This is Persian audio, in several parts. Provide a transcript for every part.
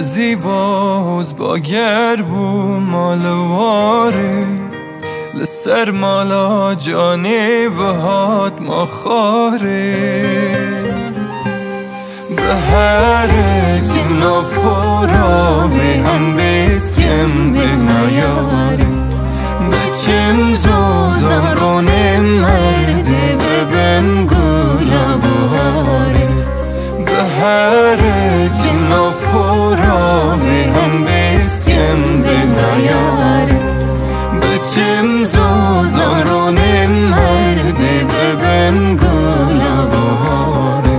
زیباز با گربو مالواره لسر مالا جانی بهات ما خاره بهره که نپورا به هم بسکم به نیاره بچم زوزم رونه مرده ببم گولا بهاره بهره که نپورا به هم بسکم به نیاره بچم زوزم رونه مرده ببم گولا بهاره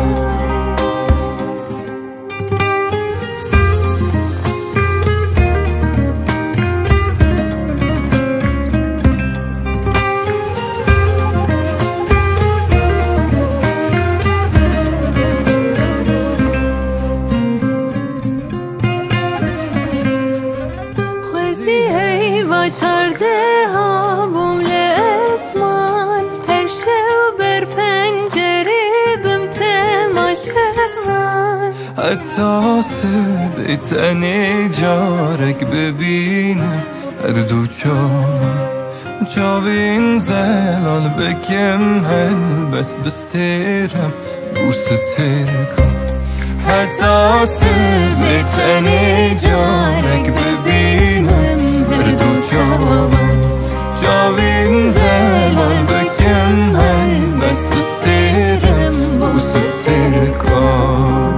چرده ها بومل اسمان هر شو بر پنجره بم تماشاوان حتی بیتنی جارک ببینم هر دو چاوین زلال بکم هل بس بستیرم بوستر کن حتی بیتنی جارک ببینم هر دو چاوین زلال بکم هل بس بستیرم بوستر کن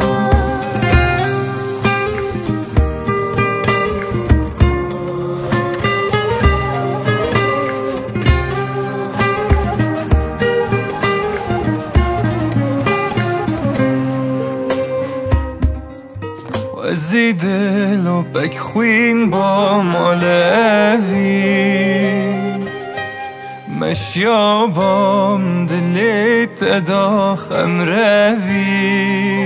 وزی دل و بک خوین با مال اوی مشیابام دلیت داخم روی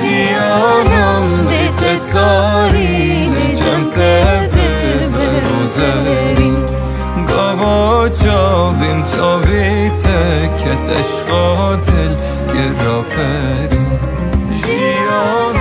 جیانم بیت تارین جمته بروزرین گاوا چاویم چاوی تکت اشقا دل گرا پرین جیان